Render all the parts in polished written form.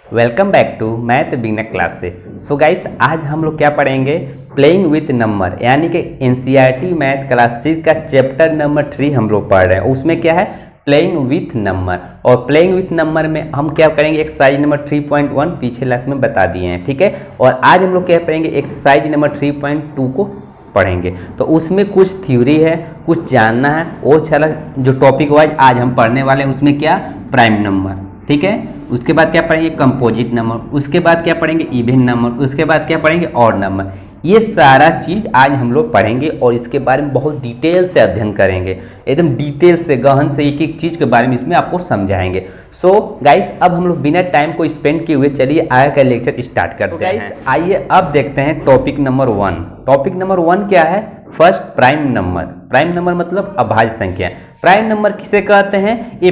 Welcome back to math beginner class से। So guys, आज हम लोग क्या पढ़ेंगे, प्लेइंग विथ नंबर, यानी कि एनसीईआरटी मैथ क्लास 6 का चैप्टर नंबर 3 हम लोग पढ़ रहे हैं। उसमें क्या है, प्लेइंग विथ नंबर। और प्लेइंग विथ नंबर में हम क्या करेंगे, एक्सरसाइज नंबर 3.1 पिछले क्लास में बता दिए हैं, ठीक है। और आज हम लोग क्या पढ़ेंगे, एक्सरसाइज नंबर 3.2 को पढ़ेंगे। तो उसमें कुछ थ्योरी है, कुछ जानना है। और चला जो टॉपिक वाइज आज हम पढ़ने वाले हैं उसमें क्या, प्राइम नंबर, ठीक है। उसके बाद क्या पढ़ेंगे, कंपोजिट नंबर। उसके बाद क्या पढ़ेंगे, इवन नंबर। उसके बाद क्या पढ़ेंगे, ऑड नंबर। ये सारा चीज आज हम लोग पढ़ेंगे और इसके बारे में बहुत डिटेल से अध्ययन करेंगे, एकदम डिटेल से गहन से एक एक चीज के बारे में इसमें आपको समझाएंगे। सो गाइस, अब हम लोग बिना टाइम को स्पेंड किए हुए चलिए आगे का लेक्चर स्टार्ट करते हैं। आइए अब देखते हैं टॉपिक नंबर 1। टॉपिक नंबर 1 क्या है, first prime number. Prime number मतलब अभाज्य संख्या। प्राइम नंबर किसे कहते हैं, a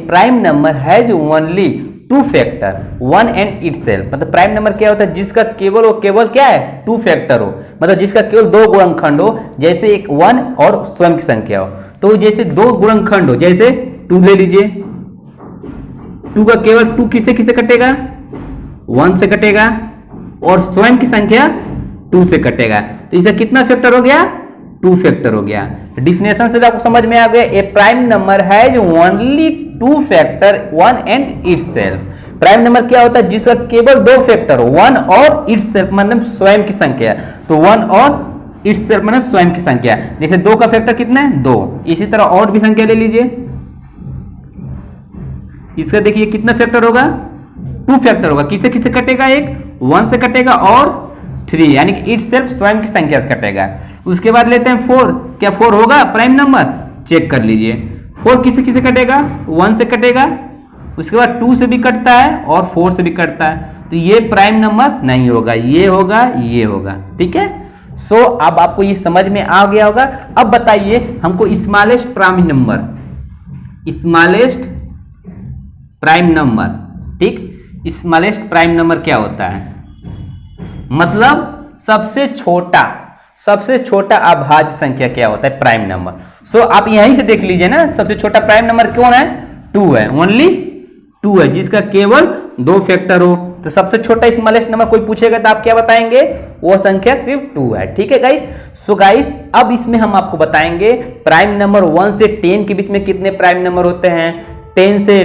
prime number has only two factor, one and itself. मतलब प्राइम नंबर क्या होता है, जिसका केवल क्या है, टू फैक्टर हो, मतलब जिसका केवल दो गुणनखंड हो, जैसे एक 1 और स्वयं की संख्या हो। तो जैसे दो गुणनखंड हो, जैसे 2 ले लीजिए, 2 का केवल 2 किसे किसे कटेगा, 1 से कटेगा, और स्वयं की संख्या 2 से कटेगा। तो इसका कितना फैक्टर हो गया, 2 फैक्टर हो गया। डिफिनेशन से आपको समझ में आ गया, a prime number has only 2 factor, 1 and itself. Prime number क्या होता है, जिसका केवल 2 फैक्टर हो, 1 और इटसेल्फ मतलब स्वयं की संख्या। तो 1 और इटसेल्फ मतलब स्वयं की संख्या। जैसे 2 का फैक्टर कितना है, 2। इसी तरह और भी संख्या ले लीजिए, इसका देखिए कितना फैक्टर होगा, 2 फैक्टर होगा। किसे किसे कटेगा, एक 1 से कटेगा और 3, यानी कि इटसेल्फ स्वयं की संख्या से कटेगा। उसके बाद लेते हैं 4। क्या 4 होगा प्राइम नंबर, चेक कर लीजिए। 4 किसे किसे कटेगा, 1 से कटेगा, उसके बाद 2 से भी कटता है और 4 से भी कटता है। तो ये प्राइम नंबर नहीं होगा, ये होगा, ये होगा, ठीक है। सो अब आपको ये समझ में आ गया होगा। अब बताइए हमको smallest prime number, smallest prime number, ठीक, स्मॉलेस्ट प्राइम नंबर क्या होता है, मतलब सबसे छोटा अभाज्य संख्या क्या होता है, प्राइम नंबर। सो आप यहीं से देख लीजिए ना, सबसे छोटा प्राइम नंबर कौन है, 2 है, ओनली 2 है, जिसका केवल 2 फैक्टर हो। तो सबसे छोटा स्मॉलेस्ट नंबर कोई पूछेगा तो आप क्या बताएंगे, वो संख्या सिर्फ 2 है, ठीक है गाइस। सो गाइस, अब इसमें हम आपको बताएंगे प्राइम नंबर 1 से 10 के बीच में कितने प्राइम नंबर होते हैं, 10 से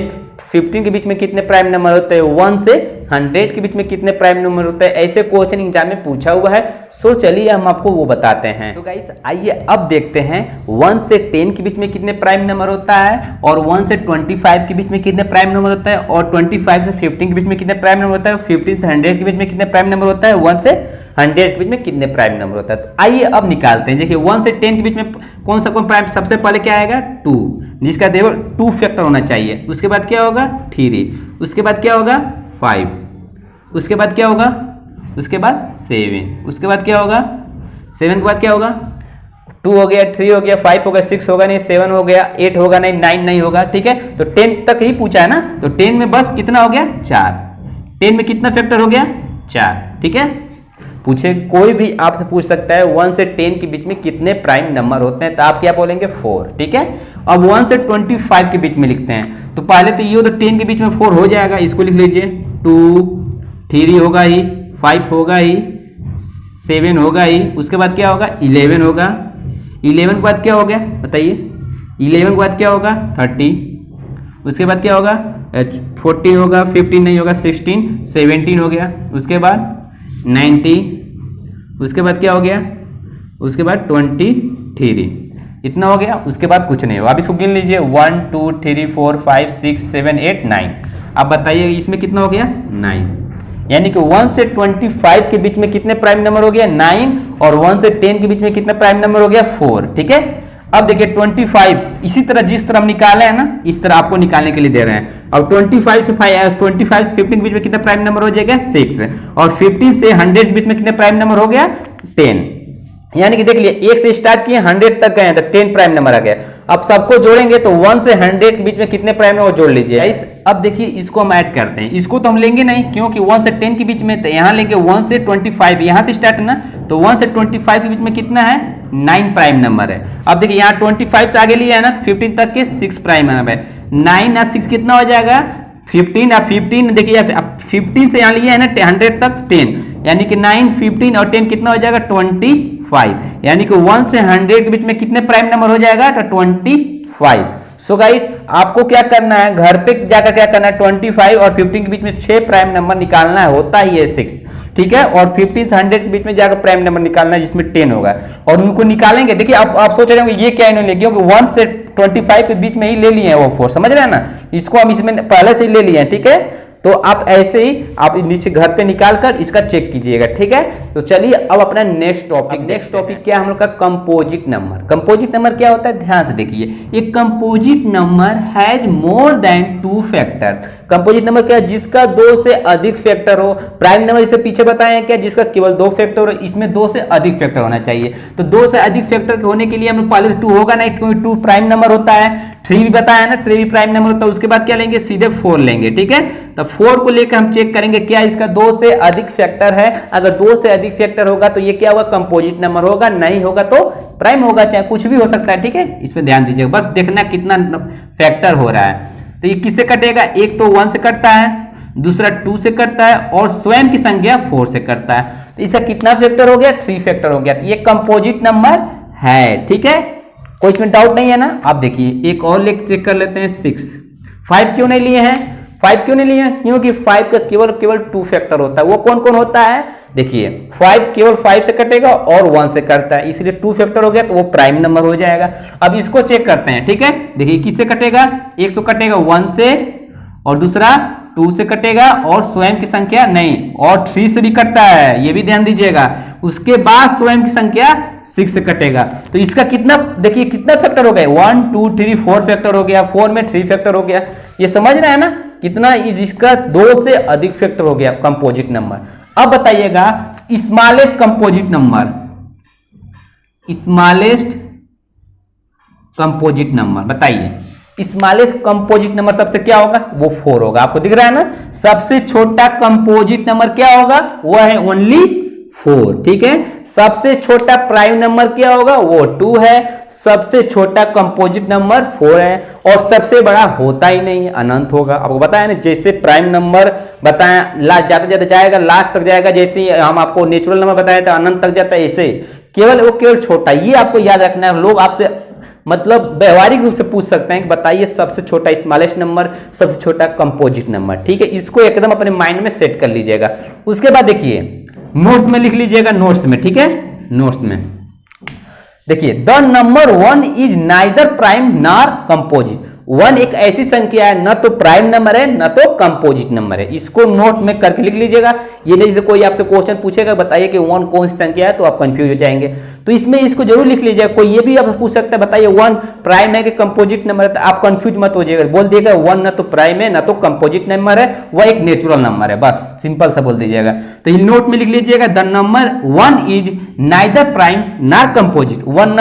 15 के बीच में कितने प्राइम नंबर होते हैं, 1 से 100 के बीच में कितने प्राइम नंबर होते हैं। ऐसे क्वेश्चन एग्जाम में पूछा हुआ है। सो चलिए हम आपको वो बताते हैं। तो गाइस आइए अब देखते हैं 1 से 10 के बीच में कितने प्राइम नंबर होता है, और 1 से 25 के बीच में कितने प्राइम नंबर होता है, और 25 से 15 के बीच में कितने प्राइम नंबर होता है, 15 से 100 के बीच में कितने प्राइम नंबर होता है, 1 से 100 के बीच में कितने प्राइम नंबर होता है। तो आइए अब निकालते हैं। देखिए 1 से 10 के बीच में कौन प्राइम, सबसे पहले क्या आएगा, 2, जिसका केवल 2 फैक्टर होना चाहिए। उसके बाद क्या होगा, 3, उसके बाद क्या होगा, 5, उसके बाद क्या होगा, उसके बाद 7, उसके बाद क्या होगा, 7 के बाद क्या होगा, 2 हो गया, 3 हो गया, 5 हो गया, 6 होगा नहीं, 7 हो गया, 8 होगा नहीं, 9 नहीं होगा, ठीक है। तो 10 तक ही पूछा है ना, तो 10 में बस कितना हो गया, 4। 10 में कितना फैक्टर हो गया, 4, ठीक है। पूछे कोई भी आपसे पूछ सकता है 1 से 10 के बीच में कितने प्राइम नंबर होते हैं, तो आप क्या बोलेंगे, 4, ठीक है। अब 1 से 25 के बीच में लिखते हैं, तो पहले तो ये तो 10 के बीच में 4 हो जाएगा, इसको लिख लीजिए, 2, 3 होगा ही, 5 होगा ही, 7 होगा ही, उसके बाद क्या होगा, 11 होगा, 11 के बाद क्या हो गया बताइए, 11 के बाद क्या होगा, 30, उसके बाद क्या होगा, 40 होगा, 15 नहीं होगा, 16, 17 हो गया, उसके बाद 90, उसके बाद क्या हो गया, उसके बाद 23, इतना हो गया। उसके बाद कुछ नहीं होगा। अब इसको गिन लीजिए, 1 2 3 4 5 6 7 8 9। अब बताइए इसमें कितना हो गया, 9, यानी कि 1 से 25 के बीच में कितने प्राइम नंबर हो गया, 9, और 1 से 10 के बीच में कितना प्राइम नंबर हो गया, 4, ठीक है। अब देखिए 25, इसी तरह जिस तरह हम निकाले हैं ना, इस तरह आपको निकालने के लिए दे रहे हैं। अब 25 से 15 के बीच में कितना प्राइम नंबर हो जाएगा, 6, और 15 से 100 के बीच में कितने प्राइम नंबर हो गया, 10। यानी कि देख लिए 1 से स्टार्ट किए 100 तक गए तो 10 प्राइम नंबर आ गया। अब सबको जोड़ेंगे तो 1 से 100 के बीच में कितने प्राइम नंबर जोड़ लीजिए। अब देखिए इसको हम ऐड करते हैं, इसको तो हम लेंगे नहीं क्योंकि 1 से 10 के बीच में, तो यहाँ लेंगे 1 से 25, यहाँ से स्टार्ट है ना, तो 1 से 25 के बीच में कितना है, 9 प्राइम नंबर है। अब देखिए यहाँ 25 से आगे लिया है ना, तो 15 तक के 6 प्राइम नंबर है, 9 और 6 कितना हो जाएगा, 15 अब 15 देखिए 15 से यहाँ लिया है ना 100 तक 10, यानी कि 9, 15 और 10 कितना हो जाएगा 25, यानी कि 1 से 100 के बीच में कितने प्राइम नंबर हो जाएगा तो 25। सो गाइस आपको क्या करना है, घर पे जाकर क्या करना है, 25 और 15 के बीच में 6 प्राइम नंबर निकालना है, होता ही है 6, ठीक है। और 15 से 100 के बीच में जाकर प्राइम नंबर निकालना है जिसमें 10 होगा, और उनको निकालेंगे। देखिए आप सोच रहे होंगे ये क्या इन्होंने, क्योंकि 1 से 25 के बीच में ही ले लिए हैं वो 4, समझ रहे हैं ना, इसको हम इसमें पहले से ही ले लिए हैं, ठीक है। तो आप ऐसे ही आप नीचे घर पे निकाल कर इसका चेक कीजिएगा, ठीक है। तो चलिए अब अपना नेक्स्ट टॉपिक क्या है हम लोग का, कंपोजिट नंबर। कंपोजिट नंबर क्या होता है, ध्यान से देखिए, एक composite number has more than 2 factor. Composite number क्या है, जिसका 2 से अधिक फैक्टर हो। प्राइम नंबर इसे पीछे बताए हैं क्या, जिसका केवल 2 फैक्टर हो, इसमें 2 से अधिक फैक्टर होना चाहिए। तो 2 से अधिक फैक्टर होने के लिए हम लोग पहले 2 होगा ना, क्योंकि 2 प्राइम नंबर होता है, 3 भी बताया ना, 3 भी प्राइम नंबर होता है। उसके बाद क्या लेंगे, सीधे 4 लेंगे, ठीक है। तो 4 को लेकर हम चेक करेंगे क्या इसका 2 से अधिक फैक्टर है। अगर 2 से अधिक फैक्टर होगा तो ये क्या होगा, कंपोजिट नंबर होगा, नहीं होगा तो प्राइम होगा, चाहे कुछ भी हो सकता है, ठीक है। इस पे ध्यान दीजिएगा, बस देखना कितना फैक्टर हो रहा है। तो ये किससे कटेगा, एक तो 1 से कटता है, दूसरा 2 से कटता है, और स्वयं की संख्या 4 से कटता है। तो इसका कितना फैक्टर हो गया, 3 फैक्टर हो गया। तो ये कंपोजिट नंबर है, ठीक है, कोई इसमें डाउट नहीं है ना। आप देखिए एक और लेकर चेक कर लेते हैं, 6। 5 क्यों नहीं लिए हैं, 5 क्यों नहीं लिए हैं, क्योंकि 5 का केवल 2 फैक्टर होता है। वो कौन कौन होता है, देखिए 5 केवल 5 से कटेगा और 1 से कटता है, इसलिए 2 फैक्टर हो गया, तो वो प्राइम नंबर हो जाएगा। अब इसको चेक करते हैं, ठीक है। देखिए किससे कटेगा, एक तो कटेगा 1 से, और दूसरा 2 से कटेगा, और स्वयं की संख्या नहीं, और 3 से भी कटता है, ये भी ध्यान दीजिएगा। उसके बाद स्वयं की संख्या 6 से कटेगा। तो इसका कितना, देखिए कितना फैक्टर हो गया, 1 2 3 4 फैक्टर हो गया, 4 में 3 फैक्टर हो गया। ये समझ रहे हैं ना, कितना इसका 2 से अधिक फैक्टर हो गया कंपोजिट नंबर। अब बताइएगा smallest composite number, smallest composite number बताइए। स्मॉलेस्ट कंपोजिट नंबर सबसे क्या होगा, वो 4 होगा, आपको दिख रहा है ना। सबसे छोटा कंपोजिट नंबर क्या होगा, वो है ओनली 4, ठीक है। सबसे छोटा प्राइम नंबर क्या होगा, वो 2 है। सबसे छोटा कंपोजिट नंबर 4 है, और सबसे बड़ा होता ही नहीं है, अनंत होगा। आपको बताया ना, जैसे प्राइम नंबर बताया लास्ट जाते जाते जाएगा, लास्ट तक जाएगा, जैसे हम आपको नेचुरल नंबर बताया था अनंत तक जाता है, ऐसे केवल छोटा। ये आपको याद रखना है। लोग आपसे मतलब व्यवहारिक रूप से पूछ सकते हैं कि बताइए सबसे छोटा स्मॉलेस्ट नंबर, सबसे छोटा कंपोजिट नंबर, ठीक है। इसको एकदम अपने माइंड में सेट कर लीजिएगा। उसके बाद देखिए नोट्स में लिख लीजिएगा, नोट्स में, ठीक है। नोट्स में देखिए, the number 1 is neither prime nor composite. 1 एक ऐसी संख्या है, न तो प्राइम नंबर है न तो कंपोजिट नंबर है। इसको नोट में करके लिख लीजिएगा। ये नहीं जैसे कोई आपसे क्वेश्चन पूछेगा बताइए कि 1 कौन सी संख्या है, तो आप कंफ्यूज हो जाएंगे। तो इसमें इसको जरूर लिख लीजिएगा। कोई ये भी आप पूछ सकता है बताइए 1 प्राइम है कि कंपोजिट नंबर है, तो आप कंफ्यूज मत हो जाइएगा। बोल दीजिएगा 1 न तो प्राइम है न तो कंपोजिट नंबर है, वह एक नेचुरल नंबर है, बस सिंपल सा बोल दीजिएगा। तो ये नोट में लिख लीजिएगा, the number 1 is neither prime nor composite. 1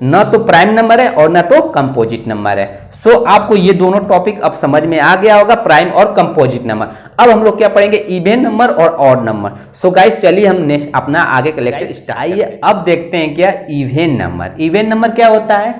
न तो प्राइम नंबर है और न तो कंपोजिट नंबर है। सो आपको ये दोनों टॉपिक अब समझ में आ गया होगा, प्राइम और कंपोजिट नंबर। अब हम लोग क्या पढ़ेंगे, इवन नंबर और ऑड नंबर। सो गाइस चलिए हम नेक्स्ट अपना आगे का लेक्चर स्टार्ट। अब देखते हैं क्या इवन नंबर। इवन नंबर क्या होता है,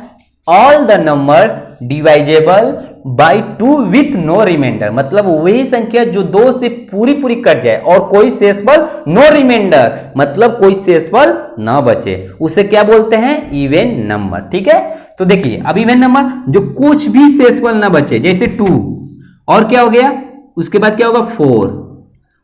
all the number divisible by 2 with no remainder. मतलब वही संख्या जो 2 से पूरी कट जाए और कोई शेषफल नो रिमाइंडर, मतलब कोई शेषफल ना बचे, उसे क्या बोलते हैं, इवन नंबर, ठीक है। तो देखिए अब इवन नंबर जो कुछ भी शेषफल ना बचे, जैसे 2, और क्या हो गया, उसके बाद क्या होगा 4,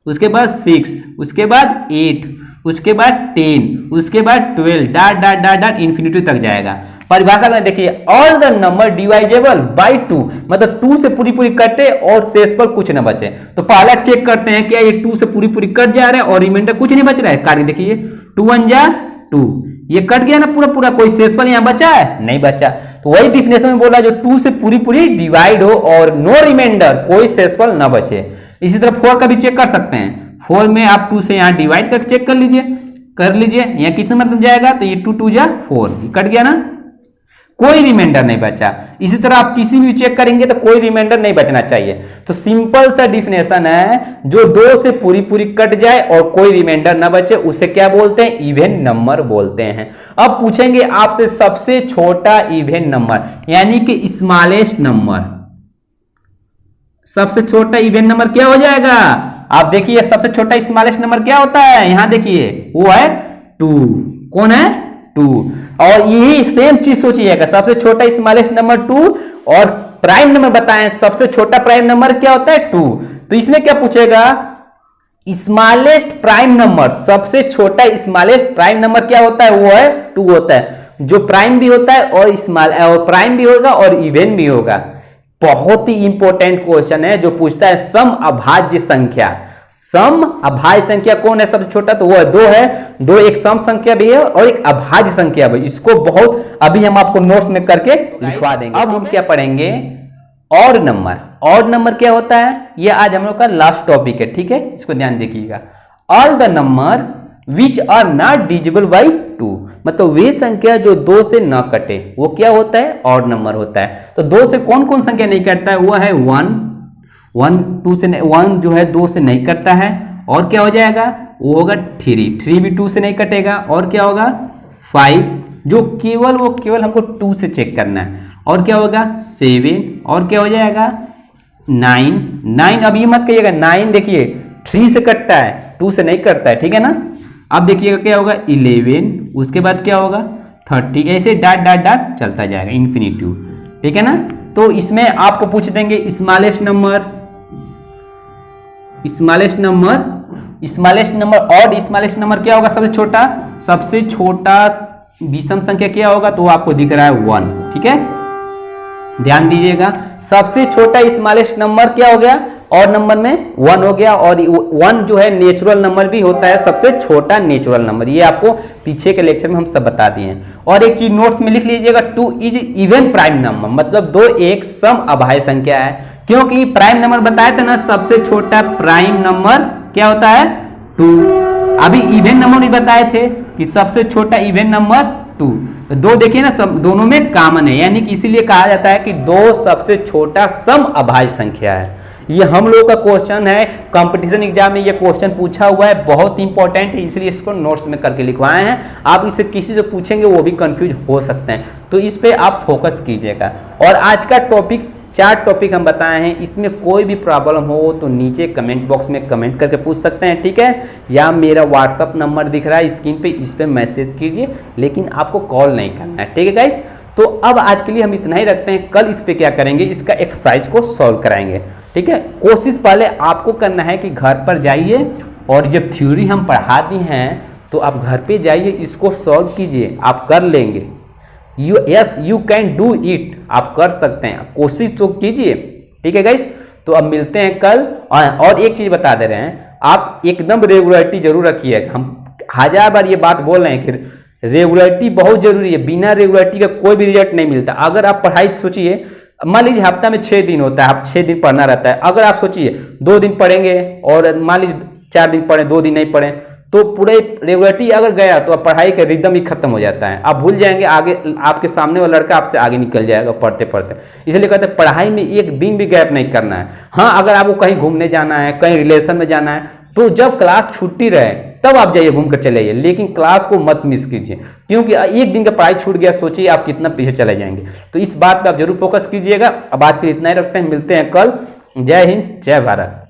उसके बाद 6, उसके बाद 8, उसके बाद 10, उसके बाद 12, dot dot dot dot infinity तक जाएगा। परिभाषा में देखिए, all the number divisible by 2, मतलब 2 से पूरी कटे और शेषफल कुछ न बचे। तो पहला चेक करते हैं क्या ये 2 से पूरी कट जा रहा है और रिमाइंडर कुछ नहीं बच रहा है। कार्य देखिए 2 1 जा 2, ये कट गया ना पूरा, कोई शेषफल यहाँ बचा है, नहीं बचा। तो वही डिफिनेशन में बोला जो 2 से पूरी डिवाइड हो और नो रिमाइंडर, कोई शेषफल न बचे। इसी तरह 4 का भी चेक कर सकते हैं। 4 में आप 2 से यहाँ डिवाइड करके चेक कर लीजिए, यहाँ कितना मतलब जाएगा, तो ये 2 2 जा 4, कट गया ना, कोई रिमाइंडर नहीं बचा। इसी तरह आप किसी भी चेक करेंगे तो कोई रिमाइंडर नहीं बचना चाहिए। तो सिंपल सा डिफिनेशन है, जो 2 से पूरी कट जाए और कोई रिमाइंडर ना बचे, उसे क्या बोलते हैं, इवन नंबर बोलते हैं। अब पूछेंगे आपसे सबसे छोटा इवन नंबर, यानी कि स्मॉलेस्ट नंबर। सबसे छोटा इवन नंबर क्या हो जाएगा? आप देखिए सबसे छोटा स्मॉलेस्ट नंबर क्या होता है, यहां देखिए वो है 2। कौन है? 2। और यही सेम चीज सोचिएगा, सबसे छोटा स्मॉलेस्ट नंबर 2 और प्राइम नंबर बताएं सबसे छोटा प्राइम नंबर क्या होता है? 2। तो इसमें क्या पूछेगा? स्मॉलेस्ट प्राइम नंबर, सबसे छोटा स्मॉलेस्ट प्राइम नंबर क्या होता है? वो है 2 होता है, जो प्राइम भी होता है और स्मॉल और प्राइम भी होगा और इवन भी होगा। बहुत ही इंपॉर्टेंट क्वेश्चन है जो पूछता है सम अभाज्य संख्या। सम अभाज्य संख्या कौन है सबसे छोटा? तो वो है 2 है। 2 एक सम संख्या भी है और एक अभाज्य संख्या भी। इसको बहुत अभी हम आपको नोट्स में करके लिखवा देंगे। अब हम क्या पढ़ेंगे? Odd number. ऑड नंबर क्या होता है? ये आज हम लोग का लास्ट टॉपिक है, ठीक है, इसको ध्यान देखिएगा। All the number which are not divisible by 2, मतलब वे संख्या जो 2 से न कटे वो क्या होता है? ऑड नंबर होता है। तो 2 से कौन कौन संख्या नहीं कटता है? वो है 1 2 से 1 जो है 2 से नहीं कटता है। और क्या हो जाएगा? वो होगा 3 भी 2 से नहीं कटेगा। और क्या होगा? 5 जो केवल हमको 2 से चेक करना है। और क्या होगा? 7। और क्या हो जाएगा? 9 अब ये मत कहिएगा 9 देखिए 3 से कटता है, 2 से नहीं कटता है, ठीक है ना। अब देखिएगा क्या होगा? 11, उसके बाद क्या होगा? 30, ऐसे डाट डाट डाट चलता जाएगा इन्फिनिटिव, ठीक है ना। तो इसमें आपको पूछ देंगे smallest number odd smallest number क्या होगा? सबसे छोटा विषम संख्या क्या होगा? तो आपको दिख रहा है 1, ठीक है, ध्यान दीजिएगा। सबसे छोटा स्मॉलेस्ट नंबर क्या हो गया? और नंबर में 1 हो गया। और 1 जो है नेचुरल नंबर भी होता है, सबसे छोटा नेचुरल नंबर। ये आपको पीछे के लेक्चर में हम सब बता दिए हैं। और एक चीज नोट्स में लिख लीजिएगा, 2 इज इवन प्राइम नंबर, मतलब 2 एक सम अभाज्य संख्या है। क्योंकि प्राइम नंबर बताया था ना, सबसे छोटा प्राइम नंबर क्या होता है? 2। अभी इवन नंबर भी बताए थे कि सबसे छोटा इवन नंबर 2। 2 देखिए ना, सब दोनों में कॉमन है, यानी कि इसीलिए कहा जाता है कि 2 सबसे छोटा सम अभाज्य संख्या है। ये हम लोग का क्वेश्चन है, कंपटीशन एग्जाम में ये क्वेश्चन पूछा हुआ है, बहुत इंपॉर्टेंट है, इसलिए इसको नोट्स में करके लिखवाए हैं। आप इससे किसी से पूछेंगे वो भी कंफ्यूज हो सकते हैं, तो इस पे आप फोकस कीजिएगा। और आज का टॉपिक 4 टॉपिक हम बताए हैं, इसमें कोई भी प्रॉब्लम हो तो नीचे कमेंट बॉक्स में कमेंट करके पूछ सकते हैं, ठीक है। या मेरा व्हाट्सअप नंबर दिख रहा है स्क्रीन पे, इस पे मैसेज कीजिए, लेकिन आपको कॉल नहीं करना है, ठीक है गाइस। तो अब आज के लिए हम इतना ही रखते हैं, कल इस पे क्या करेंगे, इसका एक्सरसाइज को सॉल्व कराएंगे, ठीक है। कोशिश पहले आपको करना है कि घर पर जाइए और जब थ्योरी हम पढ़ाते हैं तो आप घर पे जाइए, इसको सॉल्व कीजिए, आप कर लेंगे। यू कैन डू इट, आप कर सकते हैं, कोशिश तो कीजिए, ठीक है गाइस। तो अब मिलते हैं कल। और एक चीज बता दे रहे हैं, आप एकदम रेगुलरिटी जरूर रखिएगा। हम 1000 बार ये बात बोल रहे हैं कि रेगुलरिटी बहुत जरूरी है, बिना रेगुलरिटी का कोई भी रिजल्ट नहीं मिलता। अगर आप पढ़ाई सोचिए, मान लीजिए हफ्ता में 6 दिन होता है, आप 6 दिन पढ़ना रहता है। अगर आप सोचिए 2 दिन पढ़ेंगे और मान लीजिए 4 दिन पढ़े, 2 दिन नहीं पढ़े, तो पूरे रेगुलरिटी अगर गया तो पढ़ाई का रिदम ही खत्म हो जाता है, आप भूल जाएंगे, आगे आपके सामने वाला लड़का आपसे आगे निकल जाएगा पढ़ते पढ़ते। इसलिए कहते हैं पढ़ाई में एक दिन भी गैप नहीं करना है। हाँ, अगर आपको कहीं घूमने जाना है, कहीं रिलेशन में जाना है, तो जब क्लास छुट्टी रहे तब आप जाइए, घूम कर चले आइए, लेकिन क्लास को मत मिस कीजिए, क्योंकि एक दिन का पढ़ाई छूट गया, सोचिए आप कितना पीछे चले जाएंगे। तो इस बात पे आप जरूर फोकस कीजिएगा। अब आज के लिए इतना ही रखते हैं, मिलते हैं कल। जय हिंद, जय भारत।